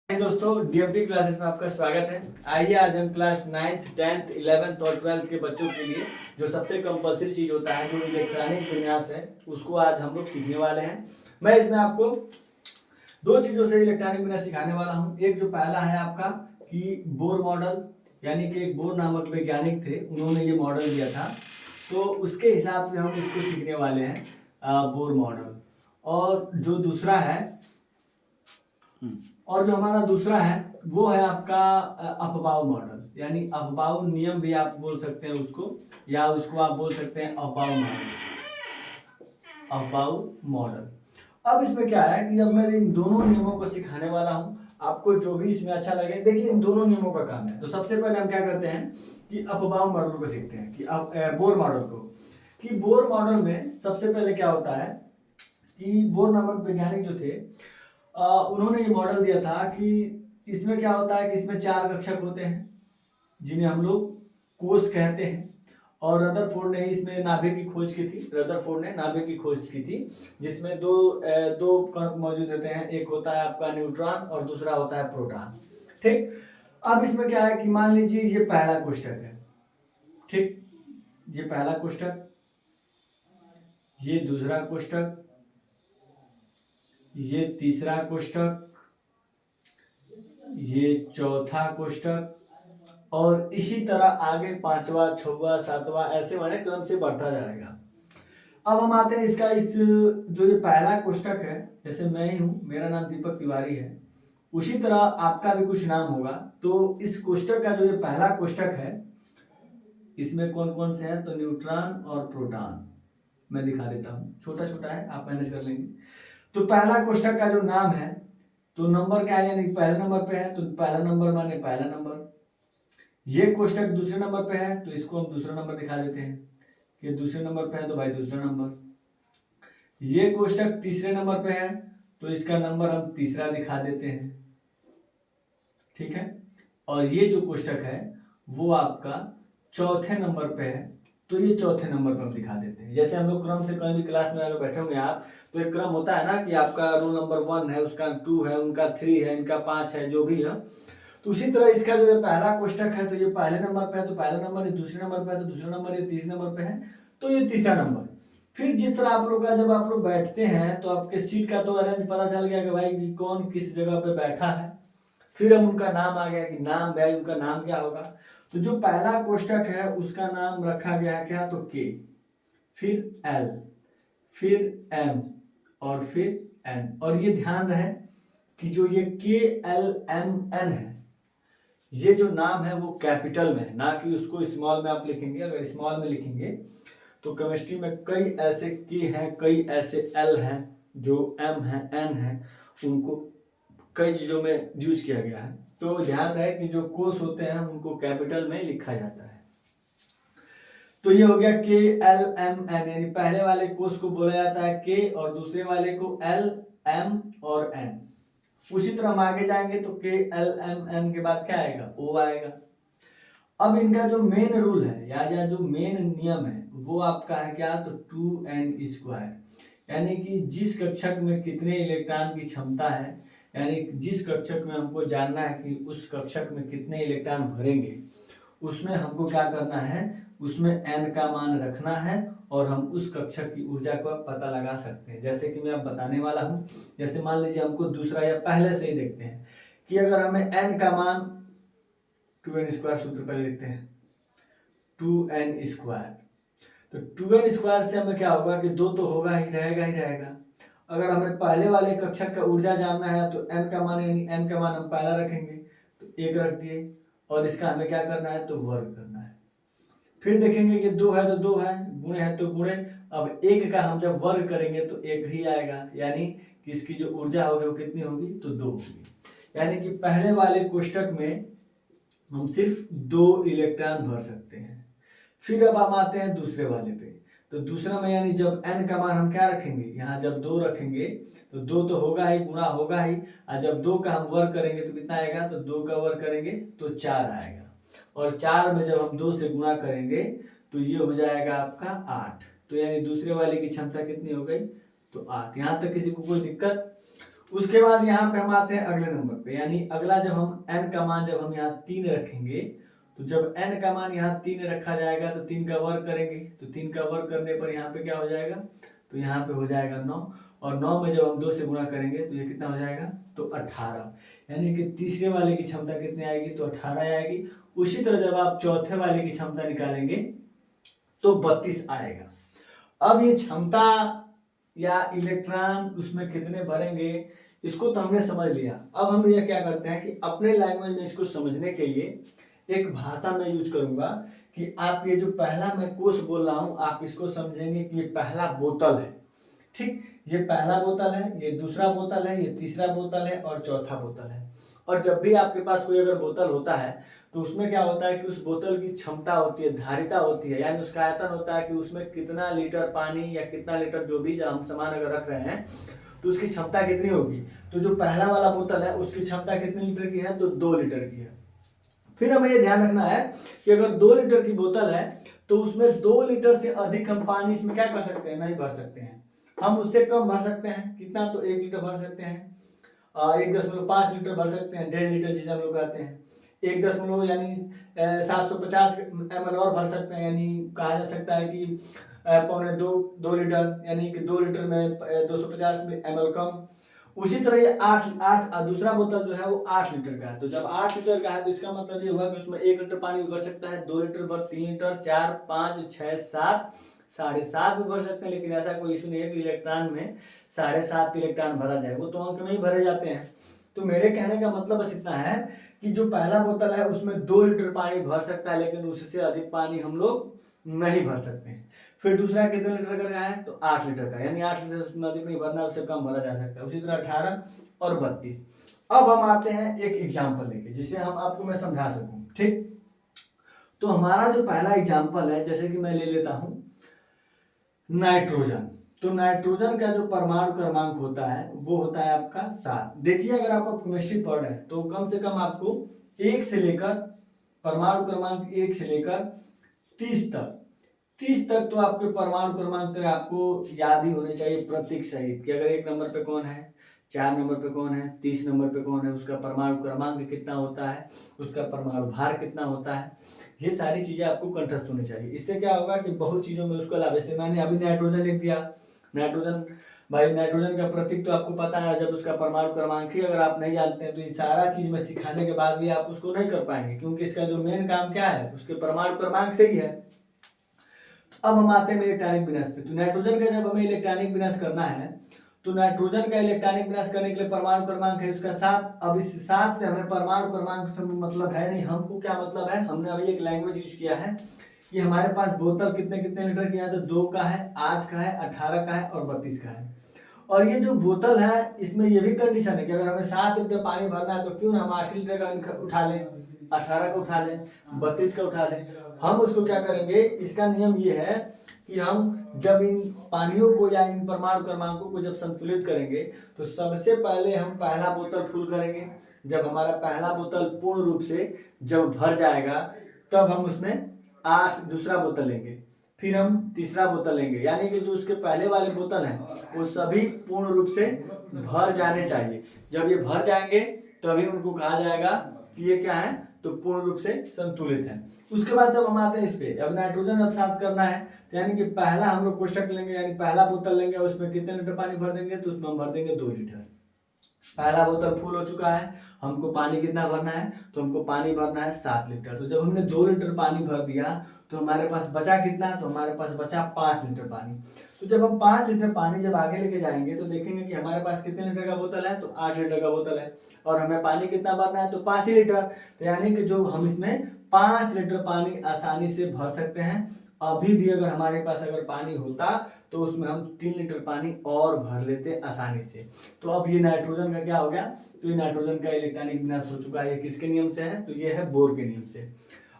दोस्तों DMT classes में आपका स्वागत है। आइए आज हम क्लास 9th 10th 11th और 12th के बच्चों के लिए जो सबसे कंपल्सरी चीज होता है जो इलेक्ट्रॉनिक विन्यास है उसको आज हम लोग सीखने वाले हैं। मैं इसमें आपको दो चीजों से इलेक्ट्रॉनिक विन्यास सिखाने वाला हूं। एक जो पहला है आपका कि बोर मॉडल, यानी कि एक बोर नामक वैज्ञानिक थे, उन्होंने ये मॉडल दिया था, तो उसके हिसाब से हम इसको सीखने वाले हैं बोर मॉडल। और जो दूसरा है और जो हमारा दूसरा है वो है आपका अफबाउ मॉडल, यानी अफबाउ नियम भी आप बोल सकते हैं उसको, या उसको आप बोल सकते हैं अफबाउ मॉडल। Aufbau model. अब इसमें क्या है कि अब मैं इन दोनों नियमों को सिखाने वाला हूं, आपको जो भी इसमें अच्छा लगे। देखिए इन दोनों नियमों का काम है। तो सबसे पहले हम क्या करते हैं कि अफबाउ मॉडल को सीखते हैं, कि बोर मॉडल को। कि बोर मॉडल में सबसे पहले क्या होता है कि बोर नामक वैज्ञानिक जो थे उन्होंने ये मॉडल दिया था कि इसमें क्या होता है कि इसमें 4 कक्षक होते हैं जिन्हें हम लोग कोष कहते हैं। और रदरफोर्ड ने इसमें नाभिक की खोज की थी। रदरफोर्ड ने नाभिक की खोज की थी जिसमें दो कण मौजूद रहते हैं। एक होता है आपका न्यूट्रॉन और दूसरा होता है प्रोटॉन। ठीक। अब इसमें क्या है कि मान लीजिए ये पहला कोष्ठक है, ठीक, ये पहला कोष्ठक, ये दूसरा कोष्ठक, ये तीसरा कोष्ठक, ये चौथा कोष्ठक, और इसी तरह आगे 5वां 6वां 7वां ऐसे वाले क्रम से बढ़ता जाएगा। अब हम आते हैं इसका जो ये पहला कोष्ठक है, जैसे मैं ही हूं, मेरा नाम दीपक तिवारी है, उसी तरह आपका भी कुछ नाम होगा। तो इस कोष्ठक का जो ये पहला कोष्ठक है इसमें कौन कौन से हैं, तो न्यूट्रॉन और प्रोटॉन। मैं दिखा देता हूँ, छोटा छोटा है, आप मैनेज कर लेंगे। तो पहला कोष्ठक का जो नाम है, तो नंबर क्या है, यानी पहले नंबर पे है तो पहला नंबर माने पहला नंबर। ये कोष्ठक दूसरे नंबर पे है तो इसको हम दूसरा नंबर दिखा देते हैं कि दूसरे नंबर पे है तो भाई दूसरा नंबर। ये कोष्ठक तीसरे नंबर पे है तो इसका नंबर हम तीसरा दिखा देते हैं, ठीक है। और ये जो कोष्ठक है वो आपका चौथे नंबर पे है तो ये चौथे नंबर पे हम दिखा देते हैं। जैसे हम लोग क्रम से कहीं भी क्लास में अगर बैठे होंगे आप, तो एक क्रम होता है ना कि आपका रोल नंबर 1 है, उसका 2 है, उनका 3 है, इनका 5 है, जो भी है। तो उसी तरह इसका जो ये पहला कोष्ठक है तो ये पहले नंबर पे है तो पहला नंबर, ये दूसरे नंबर पे है तो दूसरा नंबर, ये तीसरे नंबर पे है तो ये तीसरा नंबर। फिर जिस तरह आप लोग का जब आप लोग बैठते हैं तो आपके सीट का तो अरेंज पता चल गया कि भाई कि कौन किस जगह पे बैठा है। फिर हम उनका नाम आ गया कि नाम भाई उनका नाम क्या होगा। तो जो पहला कोष्ठक है उसका नाम रखा गया है क्या, तो के, फिर एल, फिर एम और फिर एन। और ये ध्यान रहे कि जो ये के एल एम एन है, ये जो नाम है वो कैपिटल में है, ना कि उसको स्मॉल में आप लिखेंगे। अगर स्मॉल में लिखेंगे तो केमिस्ट्री में कई ऐसे के हैं, कई ऐसे एल हैं, जो एम है, एन है, उनको कई चीजों में यूज किया गया है। तो ध्यान रहे कि जो कोष होते हैं उनको कैपिटल में लिखा जाता है। तो ये हो गया के एल एम एन, यानी पहले वाले कोष को बोला जाता है के और दूसरे वाले को एल एम और एन। उसी तरह हम आगे जाएंगे तो के एल एम एन के बाद क्या आएगा, ओ आएगा। अब इनका जो मेन रूल है या जो मेन नियम है वो आपका है क्या, तो 2n², यानी कि जिस कक्षक में कितने इलेक्ट्रॉन की क्षमता है, यानी जिस कक्षक में हमको जानना है कि उस कक्षक में कितने इलेक्ट्रॉन भरेंगे, उसमें हमको क्या करना है, उसमें n का मान रखना है और हम उस कक्षक की ऊर्जा को पता लगा सकते हैं। जैसे कि मैं अब बताने वाला हूँ। जैसे मान लीजिए हमको दूसरा या पहले से ही देखते हैं कि अगर हमें n का मान 2n² सूत्र पर लिखते हैं 2n², तो 2n² से हमें क्या होगा कि 2 तो होगा ही रहेगा। अगर हमें पहले वाले कक्षक का ऊर्जा जानना है तो n का मान, यानी n का मान हम पहला रखेंगे तो 1 रख दिए, और इसका हमें क्या करना है, तो वर्ग करना है। फिर देखेंगे कि 2 है तो 2 है, गुणे है तो गुणे। अब 1 का हम जब वर्ग करेंगे तो 1 ही आएगा, यानी कि इसकी जो ऊर्जा होगी वो कितनी होगी, तो 2 होगी। यानी कि पहले वाले कोष्ठक में हम सिर्फ 2 इलेक्ट्रॉन भर सकते हैं। फिर अब हम आते हैं दूसरे वाले पे। तो दूसरा में यानी जब n का मान हम क्या रखेंगे, यहाँ जब 2 रखेंगे तो 2 तो होगा ही, गुणा होगा ही, और जब 2 का हम वर्ग करेंगे तो कितना आएगा, तो 2 का वर्ग करेंगे तो 4 आएगा, और 4 में जब हम 2 से गुणा करेंगे तो ये हो जाएगा आपका 8। तो यानी दूसरे वाले की क्षमता कितनी हो गई, तो 8। यहाँ तक किसी को कोई दिक्कत। उसके बाद यहाँ पे हम आते हैं अगले नंबर पे, यानी अगला जब हम n का मान जब हम यहाँ 3 रखेंगे, तो जब n का मान यहाँ 3 रखा जाएगा तो 3 का वर्ग करेंगे, तो 3 का वर्ग करने पर यहाँ पे क्या हो जाएगा, तो यहाँ पे हो जाएगा 9, और 9 में जब हम 2 से गुणा करेंगे तो ये कितना हो जाएगा, तो 18, यानी कि तीसरे वाले की क्षमता कितनी आएगी, तो 18 आएगी। उसी तरह जब आप चौथे वाले की क्षमता निकालेंगे तो 32 आएगा। अब ये क्षमता या इलेक्ट्रॉन उसमें कितने भरेंगे इसको तो हमने समझ लिया। अब हम ये क्या करते हैं कि अपने लैंग्वेज में इसको समझने के लिए एक भाषा में यूज करूंगा कि आप ये जो पहला मैं कोष बोल रहा हूं आप इसको समझेंगे कि ये पहला बोतल है, ठीक, ये पहला बोतल है, ये दूसरा बोतल है, ये तीसरा बोतल है और चौथा बोतल है। और जब भी आपके पास कोई अगर बोतल होता है तो उसमें क्या होता है कि उस बोतल की क्षमता होती है, धारिता होती है, यानी उसका आयतन होता है कि उसमें कितना लीटर पानी या कितना लीटर जो भी हम सामान अगर रख रहे हैं तो उसकी क्षमता कितनी होगी। तो जो पहला वाला बोतल है उसकी क्षमता कितनी लीटर की है, तो 2 लीटर की है। फिर हमें ये ध्यान रखना है कि अगर 2 लीटर की बोतल है तो उसमें 2 लीटर से अधिक हम पानी इसमें क्या कर सकते हैं, नहीं भर सकते हैं। हम उससे कम भर सकते हैं, कितना, तो 1 लीटर भर सकते हैं, 1.5 लीटर भर सकते हैं, 1.5 लीटर जिसे हम लोग कहते हैं, 1 यानी 750 ml और भर सकते हैं, यानी कहा जा सकता है कि 2 लीटर, यानी कि 2 लीटर में 250 ml कम। उसी तरह ये 8 दूसरा बोतल जो है वो 8 लीटर का है, तो जब 8 लीटर का है तो इसका मतलब ये हुआ कि उसमें 1 लीटर पानी भी भर सकता है, 2 लीटर भर, 3 लीटर, 4, 5, 6, 7, 7.5 भी भर सकते हैं। लेकिन ऐसा कोई इशू नहीं है कि इलेक्ट्रॉन में 7.5 इलेक्ट्रॉन भरा जाए, वो तो अंक में ही भरे जाते हैं। तो मेरे कहने का मतलब बस इतना है कि जो पहला बोतल है उसमें 2 लीटर पानी भर सकता है, लेकिन उससे अधिक पानी हम लोग नहीं भर सकते हैं। फिर दूसरा कितने लीटर का है, तो 8 लीटर का, यानी 8 लीटर उसमें अधिक नहीं भरना, उससे कम भरा जा सकता है। उसी तरह 18 और 32। अब हम आते हैं एक एग्जाम्पल लेके जिसे हम आपको मैं समझा सकूं, ठीक। तो हमारा जो पहला एग्जाम्पल है, जैसे कि मैं ले लेता हूं नाइट्रोजन। तो नाइट्रोजन का जो परमाणु क्रमांक होता है वो होता है आपका 7। देखिए अगर आप केमिस्ट्री पढ़ रहे हैं तो कम से कम आपको 1 से लेकर परमाणु क्रमांक 1 से लेकर 30 तक तो आपके परमाणु क्रमांक तक आपको याद ही होने चाहिए प्रतीक सहित, कि अगर 1 नंबर पे कौन है, 4 नंबर पे कौन है, 30 नंबर पे कौन है, उसका परमाणु क्रमांक कितना होता है, उसका परमाणु भार कितना होता है, ये सारी चीजें आपको कंठस्थ होनी चाहिए। इससे क्या होगा कि बहुत चीजों में उसको लाभ, जैसे मैंने अभी नाइट्रोजन लिख दिया, नाइट्रोजन भाई नाइट्रोजन का प्रतीक तो आपको पता है, जब उसका परमाणु क्रमांक ही अगर आप नहीं जानते हैं तो ये सारा चीज में सिखाने के बाद भी आप उसको नहीं कर पाएंगे, क्योंकि इसका जो मेन काम क्या है, उसके परमाणु क्रमांक से ही है। अब हम आते हैं इलेक्ट्रॉनिक विनाश पे। तो नाइट्रोजन का जब हमें इलेक्ट्रॉनिक विनाश करना है तो नाइट्रोजन का इलेक्ट्रॉनिक विनाश करने के लिए परमाणु क्रमांक है उसका 7। अब इस 7 से हमें परमाणु क्रमांक से मतलब है नहीं, हमको क्या मतलब है, हमने अभी एक लैंग्वेज यूज किया है कि हमारे पास बोतल कितने कितने लीटर की है, तो 2 का है, 8 का है, 18 का है और 32 का है। और ये जो बोतल है इसमें ये भी कंडीशन है कि अगर हमें 7 लीटर पानी भरना है तो क्यों ना हम 8 लीटर का उठा लें, 18 का उठा लें, 32 का उठा लें। हम उसको क्या करेंगे, इसका नियम ये है कि हम जब इन पानियों को या इन परमाणु क्रमांकों को जब संतुलित करेंगे तो सबसे पहले हम पहला बोतल फुल करेंगे। जब हमारा पहला बोतल पूर्ण रूप से जब भर जाएगा तब हम उसमें 8 दूसरा बोतल लेंगे, फिर हम तीसरा बोतल लेंगे, यानी कि जो उसके पहले वाले बोतल हैं वो सभी पूर्ण रूप से भर जाने चाहिए। जब ये भर जाएंगे तभी उनको कहा जाएगा कि ये क्या है, तो पूर्ण रूप से संतुलित है। उसके बाद जब हम आते हैं इस पे, अब नाइट्रोजन अब साथ करना है तो यानी कि पहला हम लोग कोष्टक लेंगे, यानी पहला बोतल लेंगे, उसमें कितने लीटर पानी भर देंगे, तो उसमें हम भर देंगे 2 लीटर। पहला बोतल फुल हो चुका है, हमको पानी कितना भरना है, तो हमको पानी भरना है 7 लीटर। तो जब हमने 2 लीटर पानी भर दिया तो हमारे पास बचा कितना, तो हमारे पास बचा 5 लीटर पानी। तो जब हम 5 लीटर पानी जब आगे लेके जाएंगे तो देखेंगे कि हमारे पास कितने लीटर का बोतल है, तो 8 लीटर का बोतल है, और हमें पानी कितना भरना है, तो 5 ही लीटर। तो यानी कि जो हम इसमें 5 लीटर पानी आसानी से भर सकते हैं। अभी भी अगर हमारे पास अगर पानी होता तो उसमें हम 3 लीटर पानी और भर लेते आसानी से। तो अब ये नाइट्रोजन का क्या हो गया, तो ये नाइट्रोजन का इलेक्ट्रॉनिक विनाश हो चुका है। ये किसके नियम से है, तो ये है बोर के नियम से।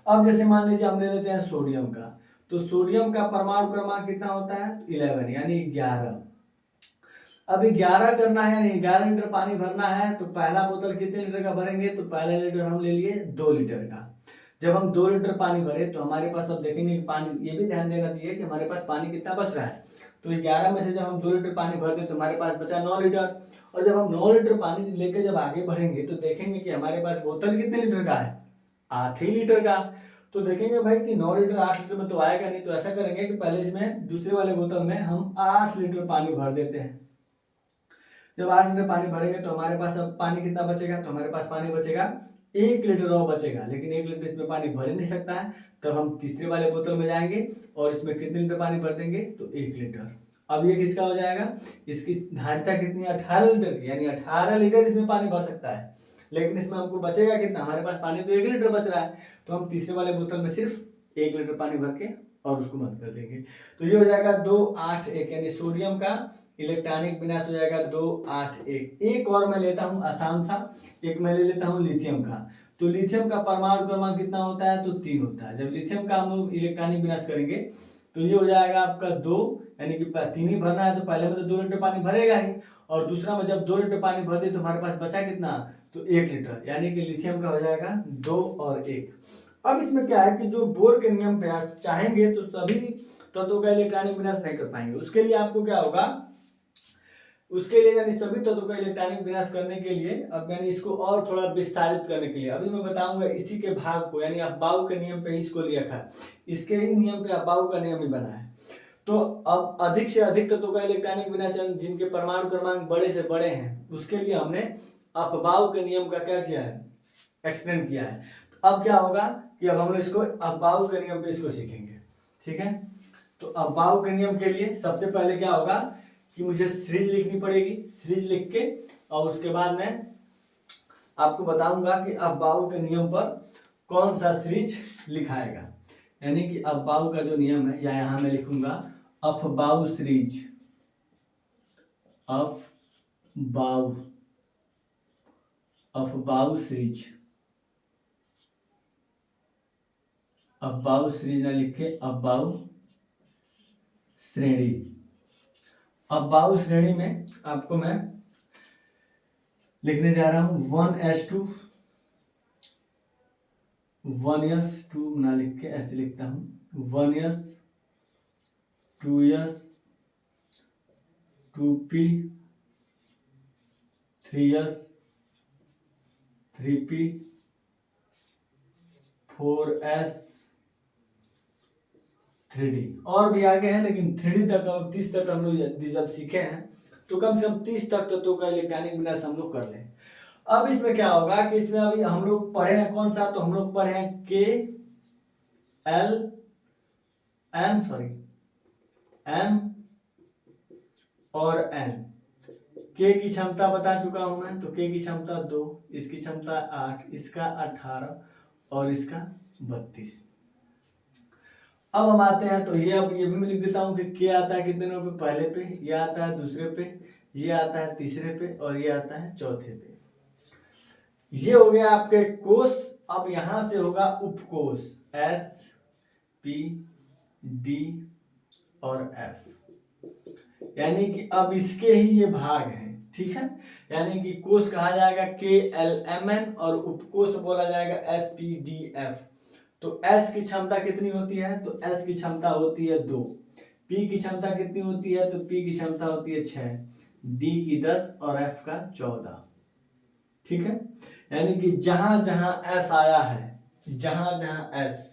अब जैसे मान लीजिए हम ले लेते हैं सोडियम का, तो सोडियम का परमाणु क्रमांक कितना होता है, 11 यानी 11। अब 11 करना है, यानी 11 लीटर पानी भरना है, तो पहला बोतल कितने लीटर का भरेंगे, तो पहला लीटर हम ले लिए 2 लीटर का। जब हम 2 लीटर पानी भरे तो हमारे पास, अब देखेंगे पानी, ये भी ध्यान देना चाहिए कि हमारे पास पानी कितना बच रहा है, तो 11 में से जब हम 2 लीटर पानी भर दें तो हमारे पास बचा 9 लीटर। और जब हम 9 लीटर पानी लेकर जब आगे बढ़ेंगे तो देखेंगे कि हमारे पास बोतल कितने लीटर का है, 8 ही लीटर का। तो देखेंगे भाई कि 9 लीटर 8 लीटर में तो आएगा नहीं, तो ऐसा करेंगे कि पहले इसमें दूसरे वाले बोतल में हम 8 लीटर पानी भर देते हैं। जब 8 लीटर पानी भरेंगे तो हमारे पास अब पानी कितना बचेगा, तो हमारे पास पानी बचेगा 1 लीटर और बचेगा, लेकिन 1 लीटर इसमें पानी भर ही नहीं सकता है। तब हम तीसरे वाले बोतल में जाएंगे और इसमें कितने लीटर पानी भर देंगे, तो 1 लीटर। अब ये किसका हो जाएगा, इसकी धारिता कितनी है, 18 लीटर की, यानी 18 लीटर इसमें पानी भर सकता है। लेकिन इसमें हमको बचेगा कितना, हमारे पास पानी तो 1 लीटर बच रहा है, तो हम तीसरे वाले बोतल में सिर्फ 1 लीटर पानी भर के और उसको बंद कर देंगे। तो ये हो जाएगा 281, यानी सोडियम का इलेक्ट्रॉनिक विनाश हो जाएगा 281। एक और मैं लेता हूं आसान सा, एक मैं ले लेता हूं लिथियम का। तो लिथियम का परमाणु क्रमांक कितना होता है, तो 3 होता है। जब लिथियम का हम इलेक्ट्रॉनिक विनाश करेंगे तो ये हो जाएगा आपका 2, यानी कि 3 ही भरना है, तो पहले में तो 2 लीटर पानी भरेगा ही, और दूसरा में जब 2 लीटर पानी भर दे तो हमारे पास बचा कितना, तो 1 लीटर, यानी कि लिथियम का हो जाएगा 2 और 1। अब इसमें क्या है कि जो बोर के नियम पे आप चाहेंगे तो सभी तत्वों का इलेक्ट्रॉनिक विनाश नहीं कर पाएंगे। उसके लिए आपको क्या होगा, उसके लिए यानी सभी तत्वों का इलेक्ट्रॉनिक विनाश करने के लिए, अब यानी इसको और थोड़ा विस्तारित करने के लिए अभी मैं बताऊंगा इसी के भाग को, यानी अफबाउ के नियम पे इसको लिखा है, इसके ही नियम पे अफबाउ का नियम ही बना है। तो अब अधिक से अधिक तत्वों का इलेक्ट्रॉनिक विनाश जिनके परमाणु क्रमांक बड़े से बड़े हैं, उसके लिए हमने अफबाउ के नियम का क्या किया है, एक्सप्लेन किया है। तो अब क्या होगा कि अब हम लोग इसको अफबाउ के नियम पे इसको सीखेंगे, ठीक है। तो अफबाउ के नियम के लिए सबसे पहले क्या होगा कि मुझे सीरीज लिखनी पड़ेगी, सीरीज लिख के और उसके बाद मैं आपको बताऊंगा कि अफबाउ के नियम पर कौन सा सीरीज लिखाएगा। यानी कि अफबाउ का जो नियम है, या यहां मैं लिखूंगा Aufbau series, Aufbau, Aufbau series, Aufbau series ना लिखे अफबाउ श्रेणी। अफबाउ श्रेणी में आपको मैं लिखने जा रहा हूं 1s2, 1s2 ना लिख के ऐसे लिखता हूं 1s, 2s, 2p, 3s, 3p, 4s, 3d। और भी आगे है, लेकिन 3d तक, अब 30 तक हम लोग जब सीखे हैं तो कम से कम 30 तक तत्वों का इलेक्ट्रॉनिक विनाश हम लोग कर लें। अब इसमें क्या होगा कि इसमें अभी हम लोग पढ़े हैं कौन सा, तो हम लोग पढ़े हैं के एल एम, सॉरी एम और एन। के की क्षमता बता चुका हूं मैं, तो के की क्षमता 2, इसकी क्षमता 8, इसका 18 और इसका 32। अब हम आते हैं, तो ये अब ये भी मैं लिख देता हूं कि के आता है कितने नंबर पे, पहले पे, ये आता है दूसरे पे, ये आता है तीसरे पे और ये आता है चौथे पे। ये हो गया आपके कोष। अब यहां से होगा उपकोष, एस, पी, डी और एफ, यानी कि अब इसके ही ये भाग हैं, ठीक है। यानी कि कोष कहा जाएगा के एल एम एन और उपकोष बोला जाएगा एस पी डी एफ। तो S की क्षमता कितनी होती है, तो S की क्षमता होती है 2, P की क्षमता कितनी होती है, तो P की क्षमता होती है 6, D की 10 और F का 14, ठीक है। यानी कि जहां जहां S आया है, जहां जहां S,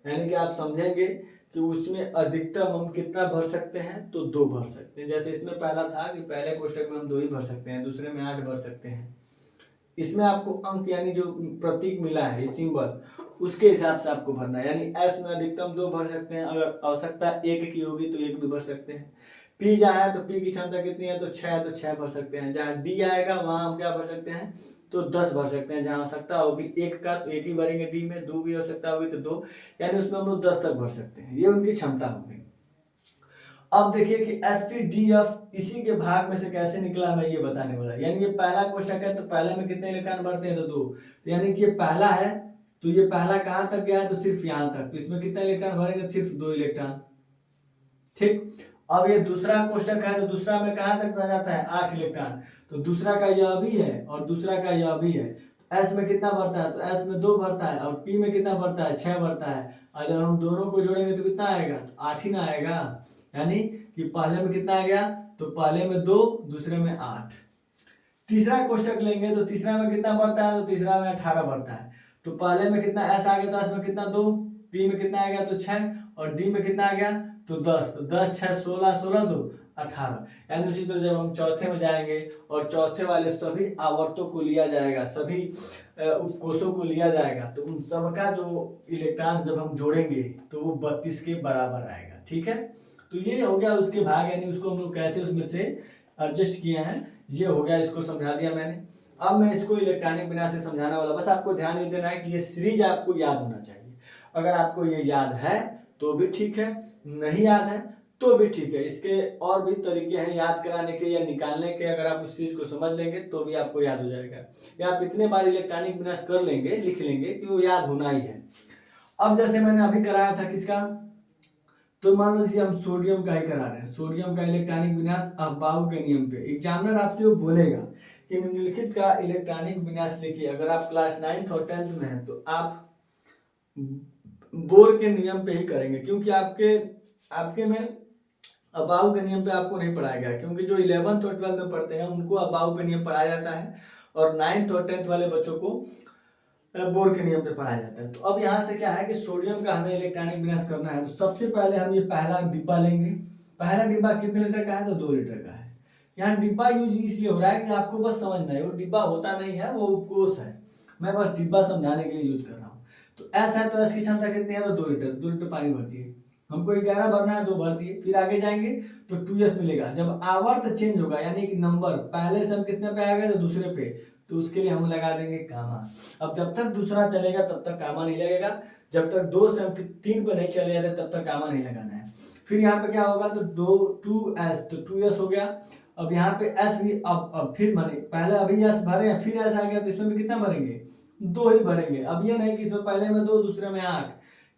यानी कि आप समझेंगे कि उसमें अधिकतम हम कितना भर सकते हैं, तो 2 भर सकते हैं। जैसे इसमें पहला था कि पहले कोष्टक में हम 2 ही भर सकते हैं, दूसरे में 8 भर सकते हैं। इसमें आपको अंक यानी जो प्रतीक मिला है, ये सिंबल, उसके हिसाब से आपको भरना है। यानी एस में अधिकतम 2 भर सकते हैं, अगर आवश्यकता 1 की होगी तो 1 भी भर सकते हैं। पी जहाँ है तो पी की क्षमता कितनी है, तो 6 है तो 6 भर सकते हैं। जहाँ डी आएगा वहां हम क्या भर सकते हैं, तो 10 भर सकते हैं। जहाँ आवश्यकता होगी 1 का तो 1 ही भरेंगे, डी में 2 की आवश्यकता होगी तो 2, यानी उसमें हम लोग 10 तक भर सकते हैं। ये उनकी क्षमता होगी। अब देखिए कि SPDF इसी के भाग में से कैसे निकला, मैं ये बताने वाला। यानी ये पहला कोष्टक है, तो पहले में कितने इलेक्ट्रॉन भरते हैं, तो 2। तो यानी कि ये पहला है, तो ये पहला कहां तक गया है, तो सिर्फ यहां तक। तो इसमें कितना इलेक्ट्रॉन भरेंगे, सिर्फ 2 इलेक्ट्रॉन, ठीक। अब ये दूसरा कोष्टक है, तो दूसरा में कहां तक रह जाता है, 8 इलेक्ट्रॉन। तो दूसरा का यह भी है और दूसरा का यह भी है। एस में कितना भरता है, तो एस में 2 भरता है, और पी में कितना भरता है, 6 भरता है। और जब हम दोनों को जोड़ेंगे तो कितना आएगा, तो 8 ही ना आएगा। यानी कि पहले में कितना आ गया, तो पहले में 2, दूसरे में 8। तीसरा कोष्टक लेंगे तो तीसरा में कितना बढ़ता है, तो तीसरा में 18 बढ़ता है। तो पहले में कितना एस आ गया, तो एस में कितना 2, पी में कितना आ गया तो 6, और डी में कितना आ गया तो 10। तो 10 6 16, 16 2 18। यानी उसी तरह जब हम चौथे में जाएंगे और चौथे वाले सभी आवर्तों को लिया जाएगा, सभी उपकोषों को लिया जाएगा, तो उन सबका जो इलेक्ट्रॉन जब हम जोड़ेंगे तो वो 32 के बराबर आएगा। ठीक है, तो ये हो गया उसके भाग, यानी उसको हम लोग कैसे उसमें से एडजस्ट किए हैं, ये हो गया, इसको समझा दिया मैंने। अब मैं इसको इलेक्ट्रॉनिक विन्यास से समझाने वाला, बस आपको ध्यान ये देना है कि ये सीरीज आपको याद होना चाहिए। अगर आपको ये याद है तो भी ठीक है, नहीं याद है तो भी ठीक है। इसके और भी तरीके हैं याद कराने के या निकालने के, अगर आप उस चीज को समझ लेंगे तो भी आपको याद हो जाएगा, या आप इतने बार इलेक्ट्रॉनिक विन्यास कर लेंगे, लिख लेंगे कि वो याद होना ही है। अब जैसे मैंने अभी कराया था किसका, तो मान लीजिए हम सोडियम का ही करा रहे हैं, सोडियम का इलेक्ट्रॉनिक विन्यास अफबाउ के नियम पे। एग्जामिनर आपसे वो बोलेगा कि निम्नलिखित का इलेक्ट्रॉनिक विन्यास लिखिए। अगर आप क्लास 9th और 10th में हैं तो आप बोर के नियम पे ही करेंगे, क्योंकि आपके में अबाउ के नियम पे आपको नहीं पढ़ाया गया, क्योंकि जो 11th और 12th में पढ़ते हैं उनको अबाउ पे नियम पढ़ाया जाता है, और 9th और 10th वाले बच्चों को बोर के नियम पे पढ़ाया जाता है। तो अब यहाँ से क्या है कि सोडियम का हमें इलेक्ट्रॉनिक विन्यास करना है। तो सबसे पहले हम ये पहला डिब्बा लेंगे। पहला डिब्बा कितने लीटर का है, तो 2 लीटर का है। यहाँ डिब्बा यूज इसलिए हो रहा है कि आपको बस समझना है, वो डिब्बा होता नहीं है, वो उपकोष है, मैं बस डिब्बा समझाने के लिए यूज कर रहा हूँ। तो एस है, तो एस की क्षमता कितनी है, तो 2 लीटर, 2 लीटर पानी भरती है। हमको 11 भरना है, 2 भरती है। फिर आगे जाएंगे तो 2s मिलेगा। जब आवर्त चेंज होगा, यानी कि नंबर पहले से हम कितने पे आएगा, तो दूसरे पे, तो उसके लिए हम लगा देंगे कामा। अब जब तक दूसरा चलेगा तब तक कामा नहीं लगेगा, जब तक 2 से हम 3 पे नहीं चले जाते तब तक कामा नहीं लगाना है। फिर यहाँ पे क्या होगा, तो 2s, तो 2s हो गया। अब यहाँ पे s भी, अब फिर माने पहले अभी s भरे हैं, फिर s आ गया, तो इसमें भी कितना भरेंगे, 2 ही भरेंगे। अब ये नहीं कि इसमें पहले में 2 दूसरे में 8,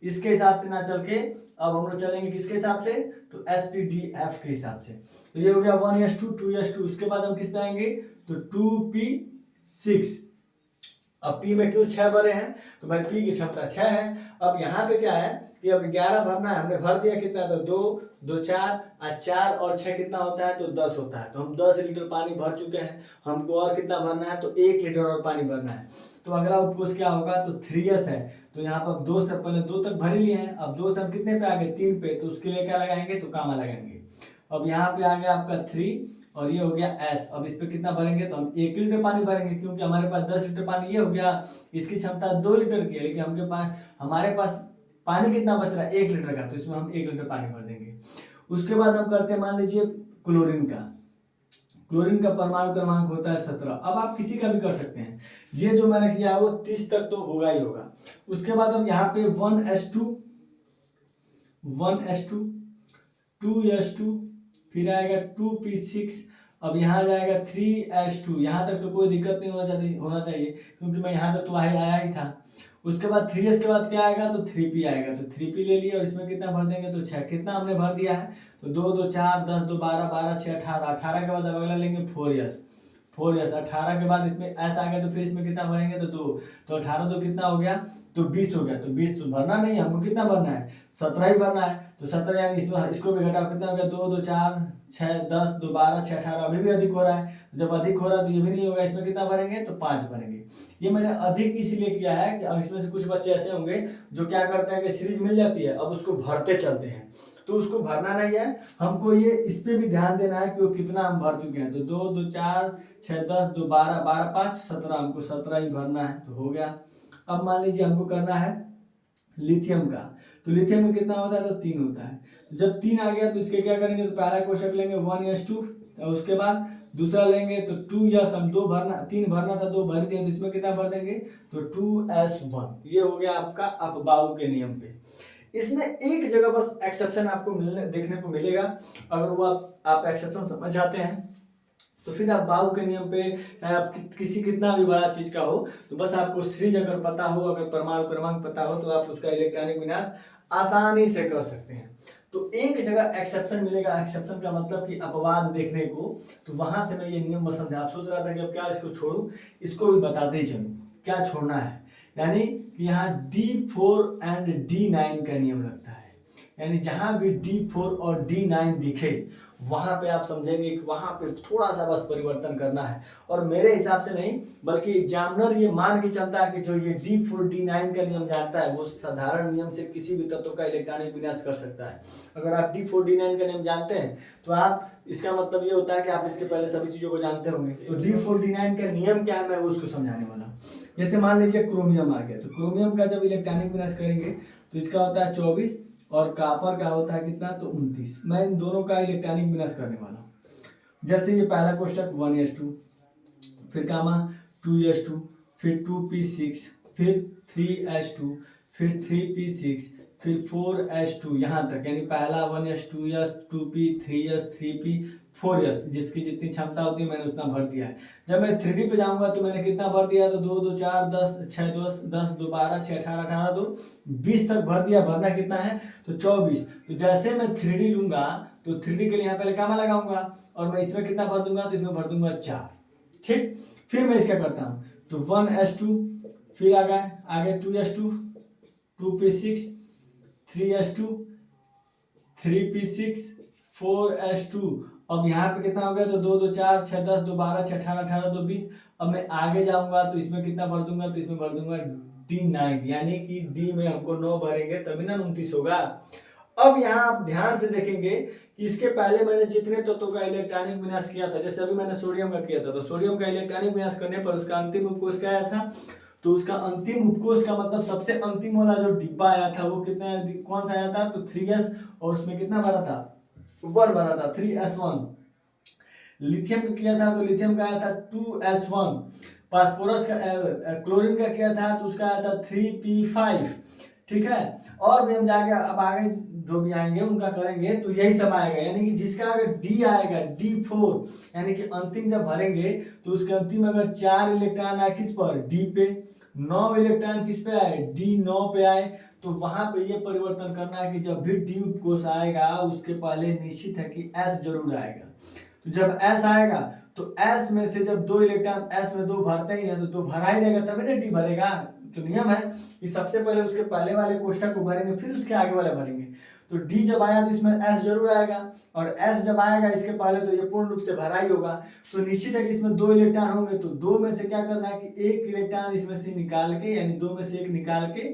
इसके हिसाब से ना चल के अब हम लोग चलेंगे किसके हिसाब से, तो SPDF के हिसाब से। तो ये हो गया 1s2 2s2। उसके बाद हम किस पे आएंगे, तो 2p6। अब P में क्यों 6 भरे हैं, तो भाई P की क्षमता 6 है। अब यहाँ पे क्या है कि अब 11 भरना है, हमने भर दिया, कितना, तो 2 2 4, 4 और 6 कितना होता है, तो 10 होता है। तो हम 10 लीटर पानी भर चुके हैं, हमको और कितना भरना है, तो 1 लीटर और पानी भरना है। तो अगला उपकोष क्या होगा, तो 3s है। तो यहाँ पर 2 से पहले 2 तक भर लिए हैं, अब 2 से हम कितने पे आ गए, 3 पे, तो उसके लिए क्या लगाएंगे, तो कामा लगाएंगे। अब यहाँ पे आ गया आपका 3 और ये हो गया S। अब इस पे कितना भरेंगे, तो हम 1 लीटर पानी भरेंगे, क्योंकि हमारे पास 10 लीटर पानी ये हो गया, इसकी क्षमता 2 लीटर की है, लेकिन हमारे पास पानी कितना बच रहा है, 1 लीटर का, तो इसमें हम 1 लीटर पानी भर देंगे। उसके बाद हम करते हैं, मान लीजिए क्लोरीन का। क्लोरीन का परमाणु क्रमांक होता है 17। अब आप किसी का भी कर सकते हैं, ये जो मैंने किया है वो 30 तक तो होगा ही होगा। उसके बाद हम यहाँ पे 1s2 2s2, फिर आएगा 2p6। अब यहाँ जाएगा 3s2, यहाँ तक तो कोई दिक्कत नहीं होना चाहिए, क्योंकि मैं यहाँ तक तो आया ही था। उसके बाद 3s के बाद क्या आएगा, तो 3p आएगा, तो 3p ले लिया, और इसमें कितना भर देंगे, तो 6। कितना हमने भर दिया है, तो 2 2 4 10 2 12 12 6 18। 18 के बाद अब अगला लेंगे 4s। 18 के बाद इसमें s आ गया, तो फिर इसमें कितना भरेंगे, तो 2। तो 18 तो कितना हो गया, तो 20 हो गया। तो 20 तो भरना नहीं, हमको कितना भरना है, 17 ही भरना है। तो 17 यानी इसमें इसको भी घटाओ, कितना हो गया, 2 2 4 6 10 2 12 6 18। अभी भी अधिक हो रहा है, जब अधिक हो रहा है तो ये भी नहीं होगा, इसमें कितना भरेंगे, तो 5 भरेंगे। ये मैंने अधिक इसलिए किया है कि अब इसमें से कुछ बच्चे ऐसे होंगे जो क्या करते हैं कि सीरीज मिल जाती है, अब उसको भरते चलते हैं, तो उसको भरना नहीं है। हमको ये इस पे भी ध्यान देना है कि वो कितना हम भर चुके हैं। तो 2 2 4 6 10 2 12 12 5 17, हमको 17 ही भरना है, तो हो गया। अब मान लीजिए हमको करना है लिथियम का। तो लिथियम में कितना होता है, तो 3 होता है। तो जब 3 आ गया तो इसके क्या करेंगे, तो पहला कोष्टक लेंगे 1s2, और उसके बाद दूसरा लेंगे तो 2s। हम 3 भरना था, 2 भर दिए, तो इसमें कितना भर देंगे, तो 2s1। ये हो गया आपका अपबाऊ के नियम पे। इसमें एक जगह बस एक्सेप्शन आपको देखने को मिलेगा, अगर वो आप एक्सेप्शन समझ जाते हैं तो फिर आप बाउ के नियम पे, चाहे आप किसी कितना भी बड़ा चीज का हो, तो बस आपको सीरीज अगर पता हो, अगर परमाणु क्रमांक पता हो, तो आप उसका इलेक्ट्रॉनिक विन्यास आसानी से कर सकते हैं। तो एक जगह एक्सेप्शन मिलेगा, एक्सेप्शन का मतलब कि अपवाद देखने को, तो वहां से मैं ये नियम बस समझा। आप सोच रहा था कि अब क्या इसको छोड़ू, इसको भी बताते ही चलूं क्या छोड़ना है। यानी कि यहाँ D4 एंड D9 का नियम लगता है। यानी जहां भी D4 और D9 दिखे वहां पे आप समझेंगे कि वहां पे थोड़ा सा बस परिवर्तन करना है। और मेरे हिसाब से नहीं बल्कि एग्जामिनर ये मान के चलता है कि जो ये D4 D9 का नियम जानता है वो साधारण नियम से किसी भी तत्व का इलेक्ट्रॉनिक विन्यास कर सकता है। अगर आप D4 D9 का नियम जानते हैं तो आप इसका मतलब ये होता है कि आप इसके पहले सभी चीजों को जानते होंगे। तो D4 D9 का नियम क्या है मैं उसको समझाने वाला हूँ। जैसे मान लीजिए क्रोमियम आ गया, तो क्रोमियम का जब इलेक्ट्रॉनिक विन्यास करेंगे तो इसका होता है 24 और कापर का होता है कितना, तो 29। मैं इन दोनों का इलेक्ट्रॉनिक विन्यास करने वाला हूँ। जैसे ये पहला कोष्टक 1s2, फिर कामा 2s2, फिर 2p6, फिर 3s2, फिर 3p6, फिर 4s2 यहाँ तक, यानी पहला 1s 2s 2p 3s 3p 4s, जिसकी जितनी क्षमता होती है मैंने उतना भर दिया है। जब मैं 3D पे जाऊंगा तो मैंने कितना भर दिया, तो 2 2 4 10 6 10 10 2 12 6 18 18 2 20 तक भर दिया। भरना कितना है, तो 24। तो जैसे मैं 3D लूंगा तो 3D के लिए यहाँ पहले कामा लगाऊंगा और मैं इसमें कितना भर दूंगा, तो इसमें भर दूंगा 4। ठीक, फिर मैं इसका करता हूँ तो 1s2, फिर आगे 2s2, 2p6, 3s2, 3p6, 4s2। अब यहाँ पे कितना हो गया, तो 2 2 4 6 10 2 12 6 18 18 2 20। अब मैं आगे जाऊंगा तो इसमें कितना भर दूंगा, तो इसमें भर दूंगा D9, यानी कि D में हमको 9 भरेंगे तभी ना 29 होगा। अब यहाँ आप ध्यान से देखेंगे कि इसके पहले मैंने जितने तत्वों का इलेक्ट्रॉनिक विन्यास किया था, जैसे अभी मैंने सोडियम का किया था, तो सोडियम का इलेक्ट्रॉनिक विन्यास करने पर उसका अंतिम उपकोष क्या आया था, तो उसका अंतिम उपकोष का मतलब सबसे अंतिम वाला जो डिब्बा आया था वो कितना, कौन सा आया था, तो 3s, और उसमें कितना भरा था, 1 भरा था, 3s1। लिथियम का किया था तो लिथियम का आया था 2s1। फास्फोरस का क्लोरीन का किया था तो उसका आया था 3p5। ठीक है, और भी हम जाके अब आगे जो भी आएंगे उनका करेंगे तो यही सब आएगा, यानी कि जिसका अगर D आएगा D4, यानी कि अंतिम जब भरेंगे तो उसके अंतिम अगर 4 इलेक्ट्रॉन आए किस पर, D पे, 9 इलेक्ट्रॉन किस पे आए, D9 पे आए, तो वहां पे ये परिवर्तन करना है कि जब भी D उपकोष आएगा उसके पहले निश्चित है कि S जरूर आएगा। तो जब S आएगा तो S में से जब 2 इलेक्ट्रॉन S में 2 भरते ही है तो 2 भरा ही रहेगा तभी ना D भरेगा। तो नियम है कि सबसे पहले उसके पहले वाले कोष्ठक को भरेंगे फिर उसके आगे वाले भरेंगे। तो D जब आया तो इसमें S जरूर आएगा, और S जब आएगा इसके पहले तो ये पूर्ण रूप से भरा ही होगा। तो निश्चित है कि इसमें 2 इलेक्ट्रॉन होंगे, तो 2 में से क्या करना है कि 1 इलेक्ट्रॉन इसमें से निकाल के, यानी 2 में से 1 निकाल के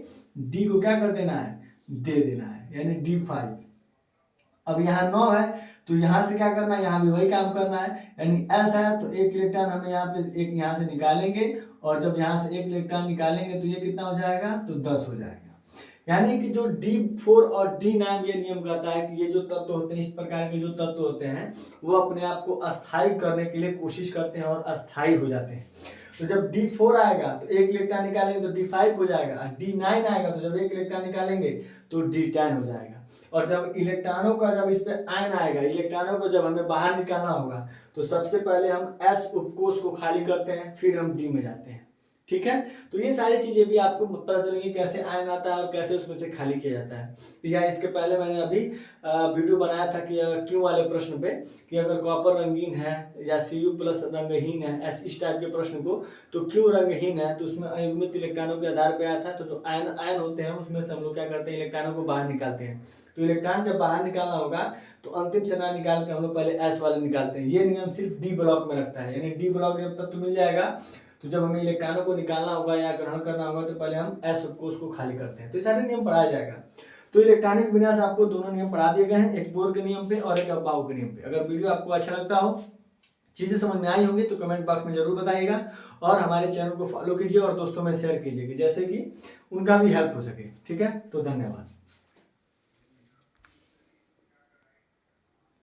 D को क्या कर देना है, दे देना है, यानी D5। अब यहाँ 9 है तो यहाँ से क्या करना है, यहाँ भी वही काम करना है, यानी S है तो 1 इलेक्ट्रॉन हमें यहाँ पे एक यहाँ से निकालेंगे, और जब यहाँ से 1 इलेक्ट्रॉन निकालेंगे तो ये कितना हो जाएगा, तो 10 हो जाएगा। यानी कि जो D4 और D9 ये नियम कहता है कि ये जो तत्व होते हैं, इस प्रकार के जो तत्व होते हैं वो अपने आप को अस्थायी करने के लिए कोशिश करते हैं और अस्थायी हो जाते हैं। तो जब D4 आएगा तो 1 इलेक्ट्रॉन निकालेंगे तो D5 हो जाएगा, और D9 आएगा तो जब 1 इलेक्ट्रॉन निकालेंगे तो D10 हो जाएगा। और जब इलेक्ट्रॉनों का जब इस पे आयन आएगा, इलेक्ट्रॉनों को जब हमें बाहर निकालना होगा तो सबसे पहले हम S उपकोष को खाली करते हैं, फिर हम D में जाते हैं। ठीक है, तो ये सारी चीजें भी आपको पता चलेंगी कैसे आयन आता है और कैसे उसमें से खाली किया जाता है। या इसके पहले मैंने अभी वीडियो बनाया था कि क्यों वाले प्रश्न पे, कि अगर कॉपर रंगीन है या Cu प्लस रंगहीन है, इस टाइप के प्रश्न को, तो क्यों रंगहीन है, तो उसमें अयुग्मित इलेक्ट्रॉनों के आधार पर आया था। तो जो आयन होते हैं उसमें से हम लोग क्या करते हैं, इलेक्ट्रॉनों को बाहर निकालते हैं। तो इलेक्ट्रॉन जब बाहर निकालना होगा तो अंतिम से ना निकाल के हम लोग पहले S वाले निकालते हैं। ये नियम सिर्फ D ब्लॉक में रखता है, यानी D ब्लॉक जब तक तो मिल जाएगा, तो जब हमें इलेक्ट्रॉनों को निकालना होगा या ग्रहण करना होगा तो पहले हम S उपकोष को खाली करते हैं। तो ये सारे नियम पढ़ाया जाएगा। तो इलेक्ट्रॉनिक विन्यास आपको दोनों नियम पढ़ा दिए गए हैं, एक बोर के नियम पे और एक अबाउ के नियम पे। अगर वीडियो आपको अच्छा लगता हो, चीजें समझ में आई होंगी तो कमेंट बॉक्स में जरूर बताइएगा, और हमारे चैनल को फॉलो कीजिए और दोस्तों में शेयर कीजिए, जैसे कि उनका भी हेल्प हो सके। ठीक है, तो धन्यवाद।